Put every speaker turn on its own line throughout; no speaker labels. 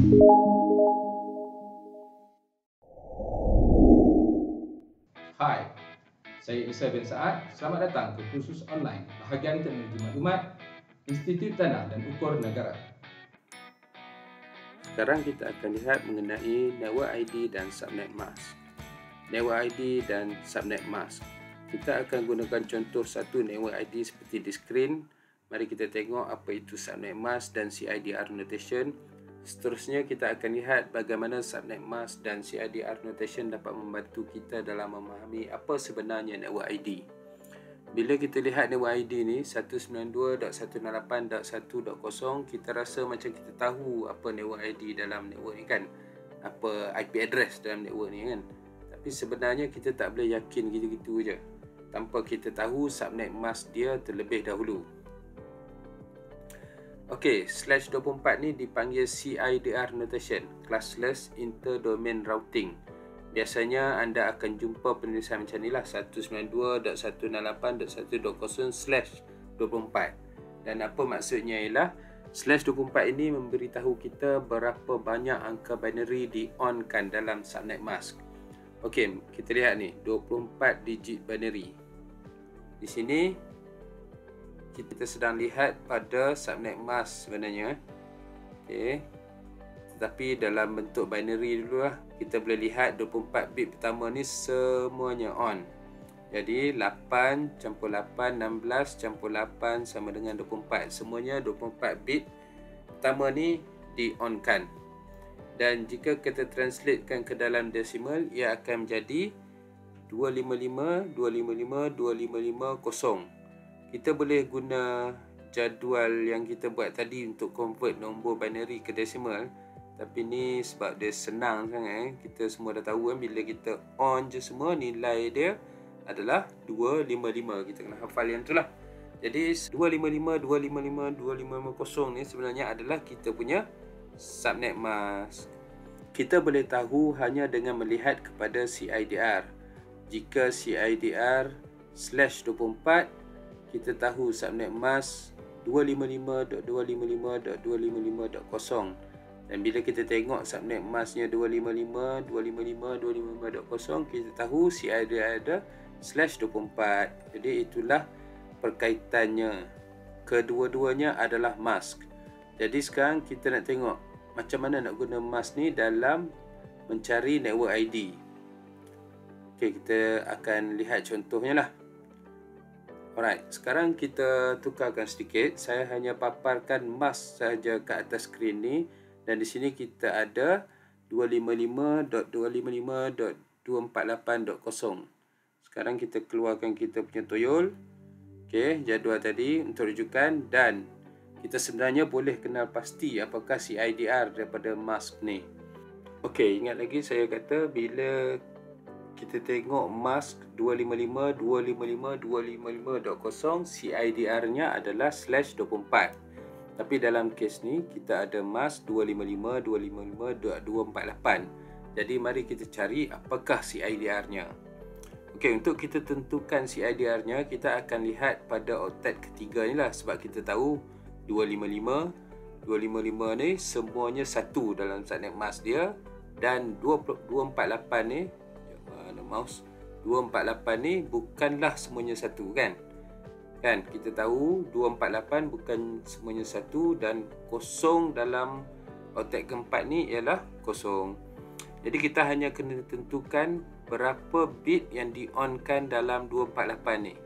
Hai, saya Isa bin Saad. Selamat datang ke kursus online Bahagian Teknologi Maklumat Institut Tanah dan Ukur Negara.
Sekarang kita akan lihat mengenai Network ID dan Subnet Mask. Network ID dan Subnet Mask. Kita akan gunakan contoh satu Network ID seperti di skrin. Mari kita tengok apa itu Subnet Mask dan CIDR notation. Seterusnya kita akan lihat bagaimana Subnet Mask dan CIDR notation dapat membantu kita dalam memahami apa sebenarnya Network ID. Bila kita lihat network ID ni 192.168.1.0, kita rasa macam kita tahu apa network ID dalam network ni kan, apa IP address dalam network ni kan. Tapi sebenarnya kita tak boleh yakin gitu-gitu je tanpa kita tahu subnet mask dia terlebih dahulu. Okey, /24 ni dipanggil CIDR notation, Classless Interdomain Routing. Biasanya anda akan jumpa penulisan macam ni lah, 192.168.1.0/24. Dan apa maksudnya ialah /24 ini memberitahu kita berapa banyak angka binary di-on-kan dalam subnet mask. Okey, kita lihat ni 24 digit binary. Di sini kita sedang lihat pada subnet mask sebenarnya. Okey, tetapi dalam bentuk binary dulu lah. Kita boleh lihat 24 bit pertama ni semuanya on. Jadi 8 campur 8, 16 campur 8 sama dengan 24. Semuanya 24 bit pertama ni di-on-kan. Dan jika kita translatekan ke dalam decimal, ia akan menjadi 255, 255, 255, 0. Kita boleh guna jadual yang kita buat tadi untuk convert nombor binary ke decimal. Tapi ni sebab dia senang sangat kita semua dah tahu kan, bila kita on je semua nilai dia adalah 255. Kita kena hafal yang tu lah. Jadi 255, 255, 255, 0 ni sebenarnya adalah kita punya subnet mask. Kita boleh tahu hanya dengan melihat kepada CIDR. Jika CIDR /24, kita tahu subnet mask 255.255.255.0. Dan bila kita tengok subnet masknya 255, 255, 255.0, kita tahu CIDR ada /24. Jadi itulah perkaitannya. Kedua-duanya adalah mask. Jadi sekarang kita nak tengok macam mana nak guna mask ni dalam mencari network ID. Okey, kita akan lihat contohnya lah. Alright, sekarang kita tukarkan sedikit. Saya hanya paparkan mask saja ke atas skrin ni. Dan di sini kita ada 255.255.248.0. Sekarang kita keluarkan kita punya toyol. Okey, jadual tadi untuk rujukan, dan kita sebenarnya boleh kenal pasti apakah CIDR daripada mask ni. Okey, ingat lagi saya kata bila kita tengok mask 255.255.255.0, CIDR-nya adalah /24. Tapi dalam kes ni kita ada mask 255.255.248. Jadi mari kita cari apakah CIDR-nya. Okey, untuk kita tentukan CIDR-nya, kita akan lihat pada oktet ketiga ni lah. Sebab kita tahu 255 ni semuanya satu dalam subnet mask dia. Dan 248 ni, mana mouse, 248 ni bukanlah semuanya satu kan. Kan, kita tahu 248 bukan semuanya satu, dan kosong dalam oktet keempat ni ialah kosong. Jadi kita hanya kena tentukan berapa bit yang di-on-kan dalam 248 ni.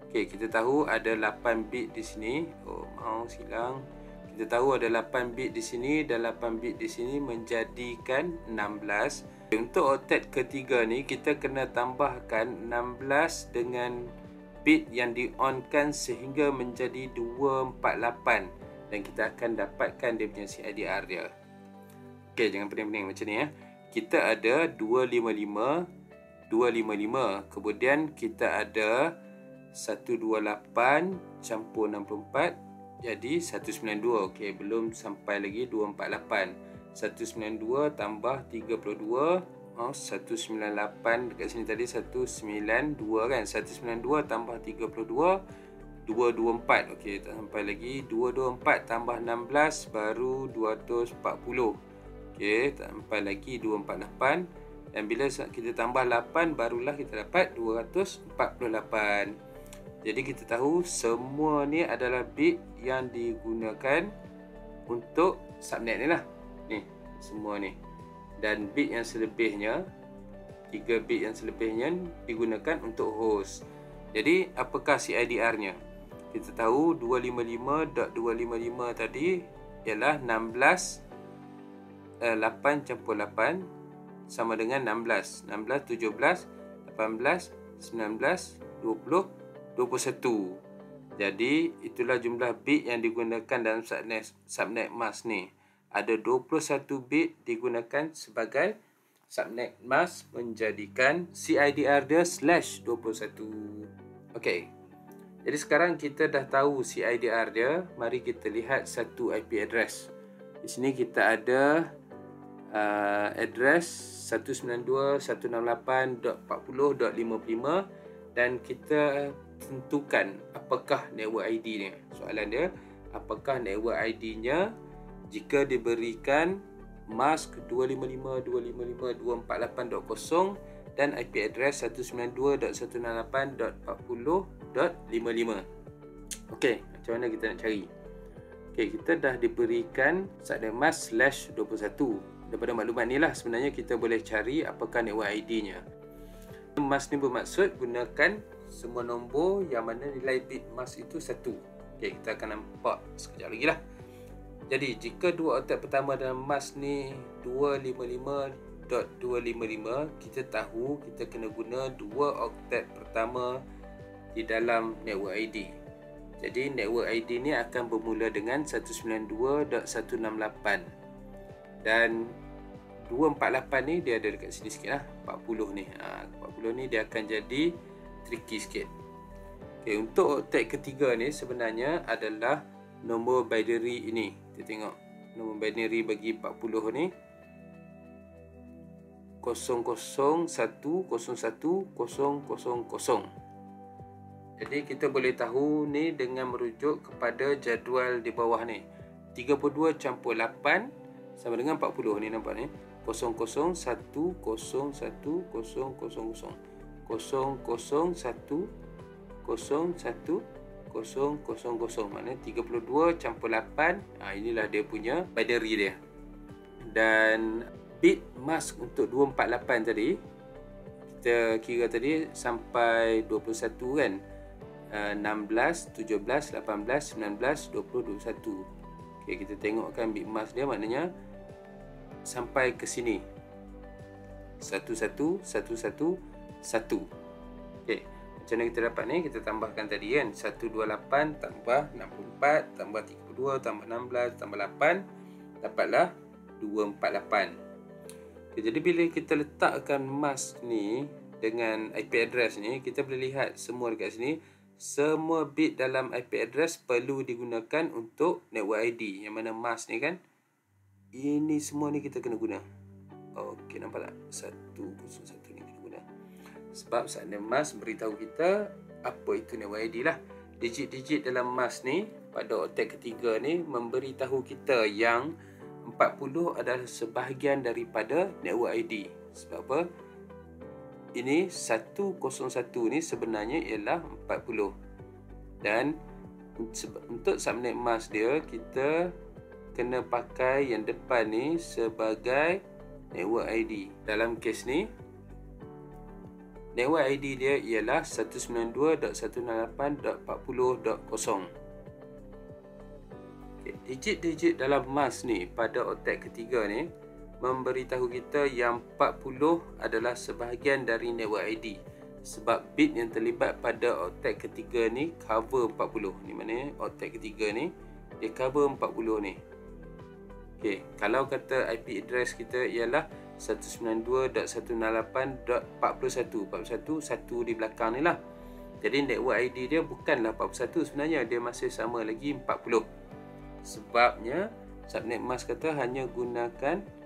Okey, kita tahu ada 8 bit di sini. Oh, mouse hilang. Kita tahu ada 8 bit di sini dan 8 bit di sini menjadikan 16. Untuk oktet ketiga ni kita kena tambahkan 16 dengan bit yang di-on-kan sehingga menjadi 248, dan kita akan dapatkan dia punya CIDR dia. Okey, jangan pening-pening macam ni ya. Kita ada 255, kemudian kita ada 128 campur 64 jadi 192. Okey, belum sampai lagi 248. 192 tambah 32, 198 dekat sini tadi 192 kan. 192 tambah 32, 224. Okey, tak sampai lagi. 224 tambah 16 baru 240. Okey, sampai lagi 248. Dan bila kita tambah 8, barulah kita dapat 248. Jadi kita tahu semua ni adalah bit yang digunakan untuk subnet ni lah. Ni, semua ni. Dan bit yang selebihnya, 3 bit yang selebihnya digunakan untuk host. Jadi apakah CIDR-nya? Kita tahu 255.255 tadi ialah 16 8 campur 8 sama dengan 16. 16, 17, 18, 19, 20, 21. Jadi itulah jumlah bit yang digunakan dalam subnet mask ni. Ada 21 bit digunakan sebagai subnet mask, menjadikan CIDR dia /21. Okey. Jadi sekarang kita dah tahu CIDR dia, mari kita lihat satu IP address. Di sini kita ada address 192.168.40.55 dan kita tentukan apakah network ID ni. Soalan dia, apakah network ID-nya jika diberikan mask 255.255.248.0 dan IP address 192.168.40.55. Okey, macam mana kita nak cari? Okey, kita dah diberikan subnet mask /21. Daripada maklumat ni lah sebenarnya kita boleh cari apakah network ID-nya. Mask ni bermaksud gunakan semua nombor yang mana nilai bit mask itu 1. Okey, kita akan nampak sekejap lagi lah. Jadi jika dua oktet pertama dalam mask ni 255.255, kita tahu kita kena guna dua oktet pertama di dalam network ID. Jadi network ID ni akan bermula dengan 192.168 dan 248 ni dia ada dekat sini sikit lah. 40 ni 40 ni dia akan jadi tricky sikit. Okay, untuk oktet ketiga ni sebenarnya adalah nombor binary ini. Kita tengok nombor binary bagi 40 ni 0010100. Jadi kita boleh tahu ni dengan merujuk kepada jadual di bawah ni. 32 campur 8 sama dengan 40 ni, nampak ni. 0010000 maknanya 32 campur 8. Inilah dia punya binary dia. Dan bit mask untuk 248 tadi kita kira tadi sampai 21 kan. 16, 17, 18, 19, 20, 21. Okey, kita tengokkan bit mask dia, maknanya sampai ke sini 1111 1. Okey, macam mana kita dapat ni? Kita tambahkan tadi kan, 128 tambah 64 tambah 32 tambah 16 tambah 8, dapatlah 248. Okay, jadi bila kita letakkan mask ni dengan IP address ni, kita boleh lihat semua dekat sini, semua bit dalam IP address perlu digunakan untuk network ID. Yang mana mask ni kan, ini semua ni kita kena guna. Okey, nampak tak? 101 ni kena guna. Sebab subnet mask beritahu kita apa itu network ID lah. Digit-digit dalam mask ni pada oktet ketiga ni memberitahu kita yang 40 adalah sebahagian daripada network ID. Sebab apa? Ini 101 ni sebenarnya ialah 40. Dan untuk subnet mask dia, kita kena pakai yang depan ni sebagai network ID. Dalam kes ni, network ID dia ialah 192.168.40.0. Digit-digit dalam mask ni pada oktet ketiga ni memberitahu kita yang 40 adalah sebahagian dari network ID. Sebab bit yang terlibat pada oktet ketiga ni cover 40. Ni mana oktet ketiga ni dia cover 40 ni. Okey, kalau kata IP address kita ialah 192.168.41, 41 satu di belakang ni lah. Jadi network ID dia bukanlah 41 sebenarnya, dia masih sama lagi 40. Sebabnya subnet mask kata hanya gunakan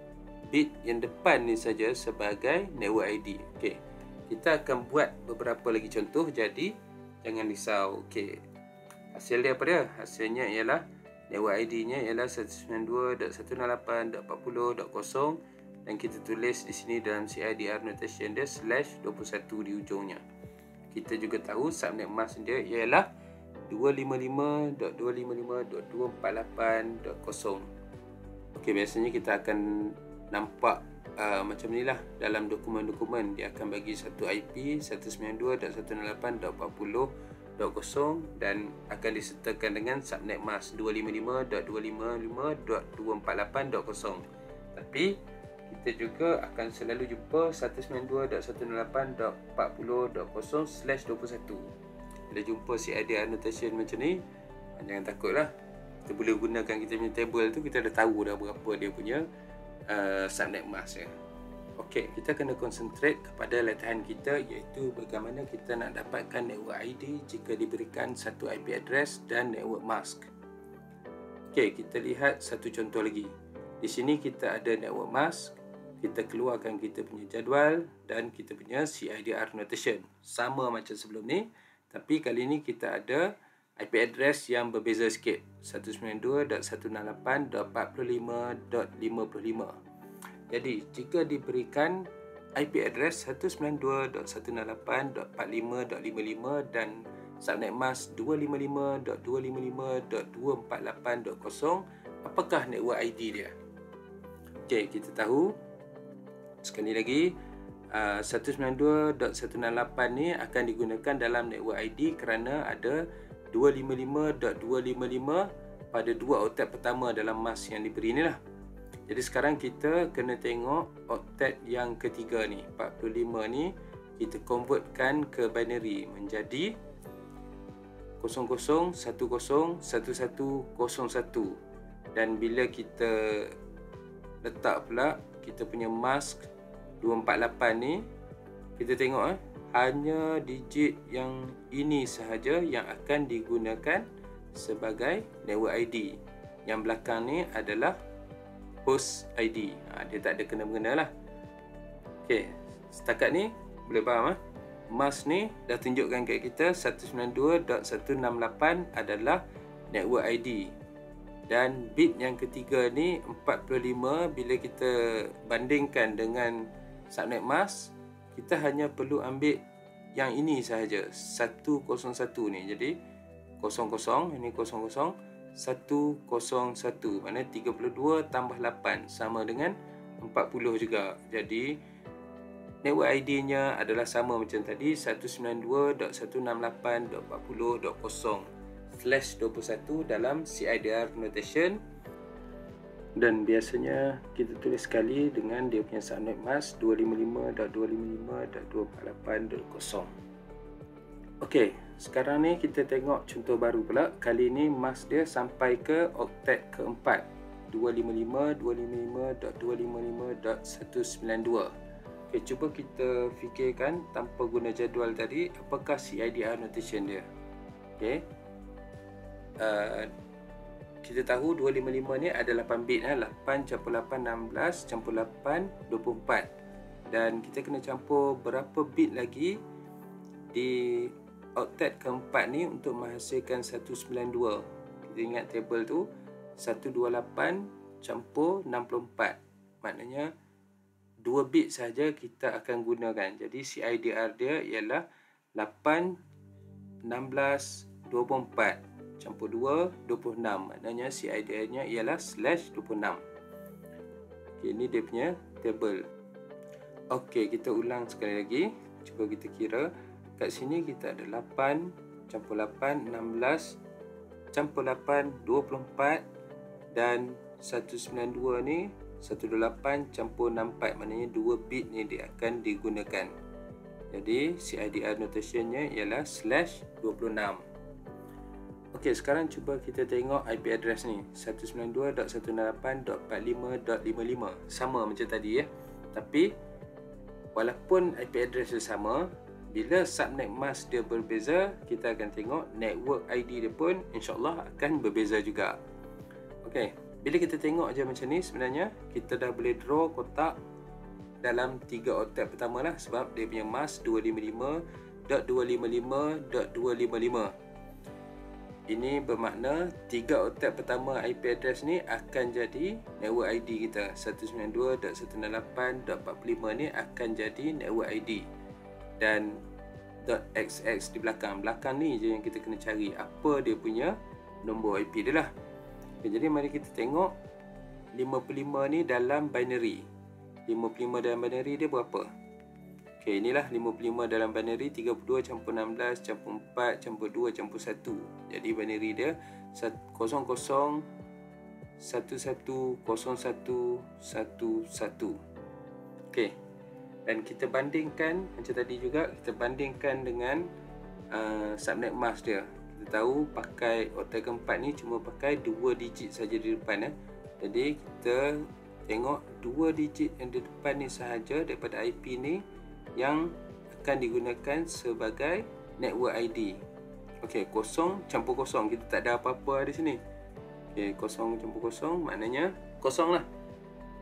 bit yang depan ni saja sebagai network ID. Okey, kita akan buat beberapa lagi contoh, jadi jangan risau. Okey, hasil dia apa dia? Hasilnya ialah network ID-nya ialah 192.168.40.0 dan kita tulis di sini dalam CIDR notation dia /21 di ujungnya. Kita juga tahu subnet mask dia ialah 255.255.248.0. Okey, biasanya kita akan nampak macam ni lah dalam dokumen-dokumen. Dia akan bagi satu IP 192.168.40.0 dan akan disertakan dengan subnet mask 255.255.248.0. Tapi kita juga akan selalu jumpa 192.168.40.0/21. Bila jumpa CIDR annotation macam ni, jangan takutlah. Kita boleh gunakan kita punya table tu, kita dah tahu dah berapa dia punya subnet mask ya. Okey, kita kena concentrate kepada latihan kita, iaitu bagaimana kita nak dapatkan network ID jika diberikan satu IP address dan network mask. Okey, kita lihat satu contoh lagi. Di sini kita ada network mask, kita keluarkan kita punya jadual dan kita punya CIDR notation. Sama macam sebelum ni, tapi kali ni kita ada IP address yang berbeza sikit, 192.168.45.55. Jadi, jika diberikan IP address 192.168.45.55 dan subnet mask 255.255.248.0, apakah network ID dia? Okey, kita tahu sekali lagi 192.168 ni akan digunakan dalam network ID kerana ada 255.255 pada dua oktet pertama dalam mask yang diberi ni lah. Jadi sekarang kita kena tengok oktet yang ketiga ni, 45 ni, kita convertkan ke binary menjadi 00101101. Dan bila kita letak pula kita punya mask 248 ni, kita tengok hanya digit yang ini sahaja yang akan digunakan sebagai network ID. Yang belakang ni adalah host ID. Dia tak ada kena-mengena lah. Okey, setakat ni boleh faham mask ni dah tunjukkan kat kita 192.168 adalah network ID. Dan bit yang ketiga ni 45, bila kita bandingkan dengan subnet mask, kita hanya perlu ambil yang ini sahaja, 101 ni. Jadi 00, ini 00, 101, maknanya 32 tambah 8 sama dengan 40 juga. Jadi network ID-nya adalah sama macam tadi, 192.168.40.0/21 dalam CIDR notation. Dan biasanya kita tulis sekali dengan dia punya subnet mask 255.255.248.0. Okey, sekarang ni kita tengok contoh baru pula. Kali ni mask dia sampai ke oktet keempat, 255.255.255.192. Okey, cuba kita fikirkan tanpa guna jadual tadi, apakah CIDR notation dia. Okey, kita tahu 255 ni ada 8 bit, 8 campur 8 16 campur 8 24, dan kita kena campur berapa bit lagi di oktet keempat ni untuk menghasilkan 192. Kita ingat table tu 128 campur 64, maknanya 2 bit saja kita akan gunakan. Jadi CIDR dia ialah 8 16 24 campur 2, 26. Maknanya CIDR-nya ialah /26. Okey, ini dia punya table. Okey, kita ulang sekali lagi. Cuba kita kira. Kat sini kita ada 8 campur 8, 16 campur 8, 24, dan 192 ni 128 campur 64. Maknanya 2 bit ni dia akan digunakan. Jadi CIDR notation-nya ialah /26. Okey, sekarang cuba kita tengok IP address ni, 192.168.45.55. Sama macam tadi ya. Tapi walaupun IP address dia sama, bila subnet mask dia berbeza, kita akan tengok network ID dia pun insya-Allah akan berbeza juga. Okey, bila kita tengok aja macam ni, sebenarnya kita dah boleh draw kotak dalam 3 oktet pertama lah, sebab dia punya mask 255.255.255. Ini bermakna 3 oktet pertama IP address ni akan jadi network ID kita. 192.168.45 ni akan jadi network ID. Dan .xx di belakang. Belakang ni je yang kita kena cari apa dia punya nombor IP dia lah. Okay, jadi mari kita tengok 55 ni dalam binary. 55 dalam binary dia berapa? Okay, inilah 55 dalam binary 32 campur 16 campur 4 campur 2 campur 1. Jadi binary dia 00 11 01 11. Okay, dan kita bandingkan macam tadi juga, kita bandingkan dengan subnet mask dia. Kita tahu pakai oktet keempat ni cuma pakai 2 digit saja di depan. Jadi kita tengok 2 digit yang di depan ni sahaja daripada IP ni yang akan digunakan sebagai network ID. Okey, kosong campur kosong, kita tak ada apa-apa di sini. Okey, kosong campur kosong maknanya kosong lah.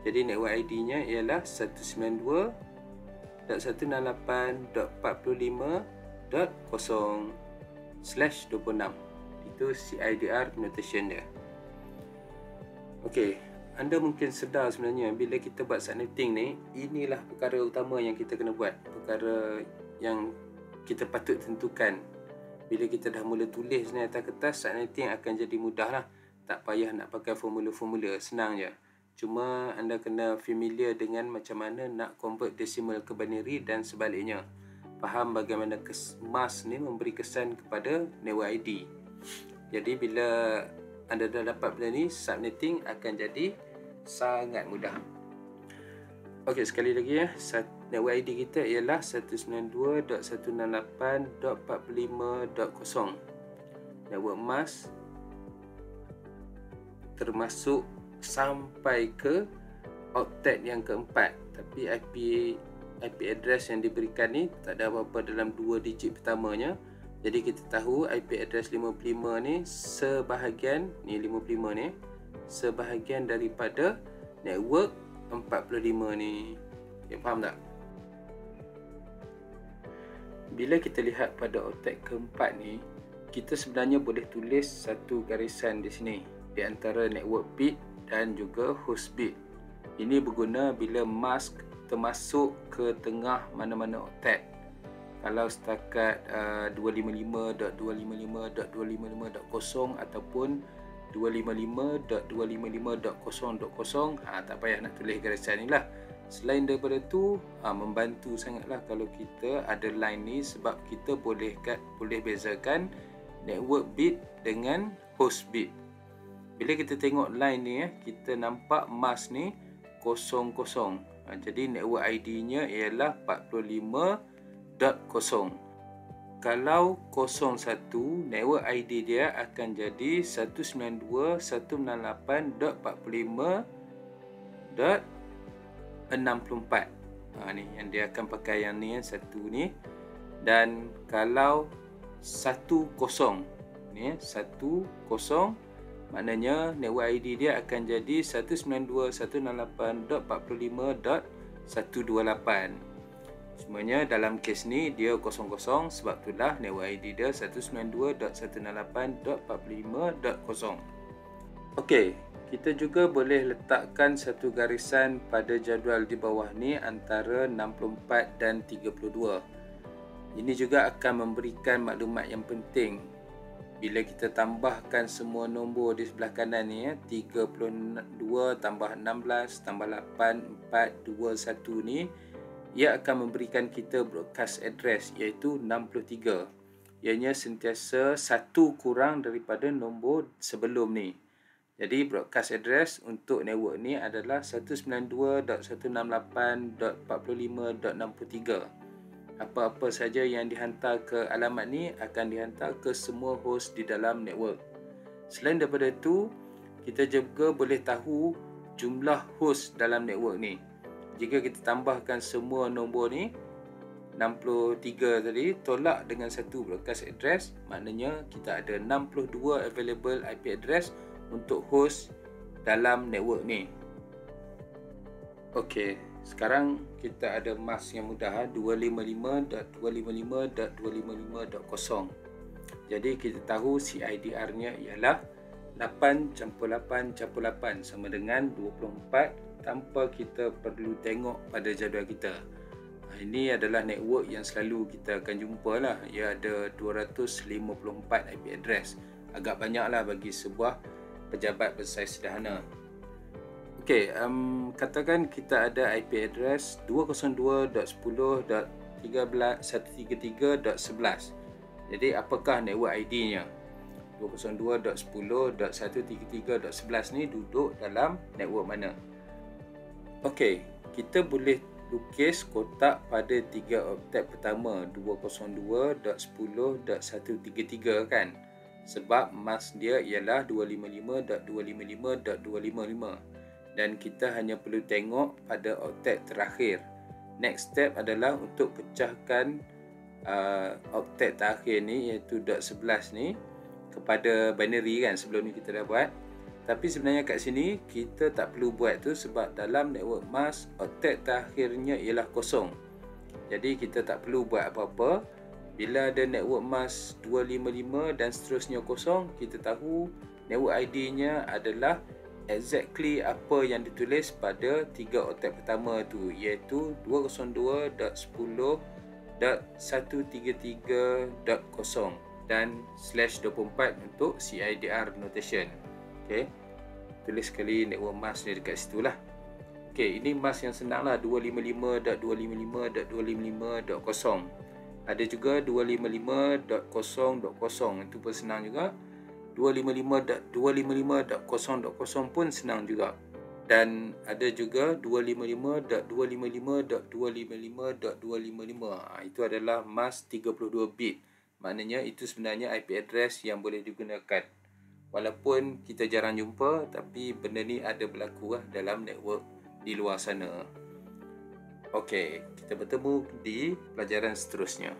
Jadi network ID-nya ialah 192.168.40/26. Itu CIDR notation dia. Okey, anda mungkin sedar sebenarnya bila kita buat subnetting ni, inilah perkara utama yang kita kena buat. Perkara yang kita patut tentukan. Bila kita dah mula tulis ni atas kertas, subnetting akan jadi mudah lah. Tak payah nak pakai formula-formula, senang je. Cuma anda kena familiar dengan macam mana nak convert decimal ke binary dan sebaliknya. Faham bagaimana mask ni memberi kesan kepada network ID. Jadi bila anda dah dapat benda ni, subnetting akan jadi sangat mudah. Okey, sekali lagi ya. Network ID kita ialah 192.168.45.0. Network mask termasuk sampai ke oktet yang keempat. Tapi IP address yang diberikan ni tak ada apa-apa dalam 2 digit pertamanya. Jadi kita tahu IP address 55 ni sebahagian ni 55 ni sebahagian daripada network 45 ni. Okay, faham tak? Bila kita lihat pada oktet keempat ni, kita sebenarnya boleh tulis satu garisan di sini di antara network bit dan juga host bit. Ini berguna bila mask termasuk ke tengah mana-mana oktet. Kalau setakat 255.255.255.0 ataupun 255.255.0.0, tak payah nak tulis garisan ni lah. Selain daripada tu, membantu sangatlah kalau kita ada line ni, sebab kita boleh bezakan network bit dengan host bit. Bila kita tengok line ni, kita nampak mask ni 00. Jadi network ID nya ialah 45.0. Kalau 01, network ID dia akan jadi 192.168.45.64. Ni yang dia akan pakai, yang ni satu ni. Dan kalau 10 ni 10, maknanya network ID dia akan jadi 192.168.45.128. Semuanya dalam kes ni dia 00, sebab itulah network ID dia 192.168.45.0. Okey, kita juga boleh letakkan satu garisan pada jadual di bawah ni antara 64 dan 32. Ini juga akan memberikan maklumat yang penting. Bila kita tambahkan semua nombor di sebelah kanan ni, 32 tambah 16 tambah 8, 4, 2, 1 ni, ia akan memberikan kita broadcast address iaitu 63. Ianya sentiasa 1 kurang daripada nombor sebelum ni. Jadi broadcast address untuk network ni adalah 192.168.45.63. Apa-apa saja yang dihantar ke alamat ni akan dihantar ke semua host di dalam network. Selain daripada itu, kita juga boleh tahu jumlah host dalam network ni. Jika kita tambahkan semua nombor ni 63 tadi, tolak dengan satu broadcast address, maknanya kita ada 62 available IP address untuk host dalam network ni. Okey, sekarang kita ada mask yang mudah, 255.255.255.0. Jadi kita tahu CIDR-nya ialah 8/8/8 sama dengan 24 tanpa kita perlu tengok pada jadual kita. Ini adalah network yang selalu kita akan jumpa lah. Ia ada 254 IP address. Agak banyak lah bagi sebuah pejabat bersaiz sederhana. Okey, katakan kita ada IP address 202.10.133.11. Jadi apakah network ID-nya? 202.10.133.11 ni duduk dalam network mana? Okey, kita boleh lukis kotak pada 3 oktet pertama 202.10.133 kan? Sebab mask dia ialah 255.255.255 dan kita hanya perlu tengok pada oktet terakhir. Next step adalah untuk pecahkan oktet terakhir ni iaitu .11 ni kepada binary kan. Sebelum ni kita dah buat, tapi sebenarnya kat sini kita tak perlu buat tu sebab dalam network mask oktet terakhirnya ialah kosong. Jadi kita tak perlu buat apa-apa. Bila ada network mask 255 dan seterusnya kosong, kita tahu network ID-nya adalah exactly apa yang ditulis pada 3 oktet pertama tu, iaitu 202.10.133.0 dan /24 untuk CIDR notation. Okey, tulis sekali network mask ni dekat situ lah. Okey, ini mask yang senang lah, 255.255.255.0. Ada juga 255.0.0, itu pun senang juga. 255.255.0.0 pun senang juga. Dan ada juga 255.255.255.255. Itu adalah mask 32 bit. Maknanya itu sebenarnya IP address yang boleh digunakan. Walaupun kita jarang jumpa, tapi benda ni ada berlaku dalam network di luar sana. Okey, kita bertemu di pelajaran seterusnya.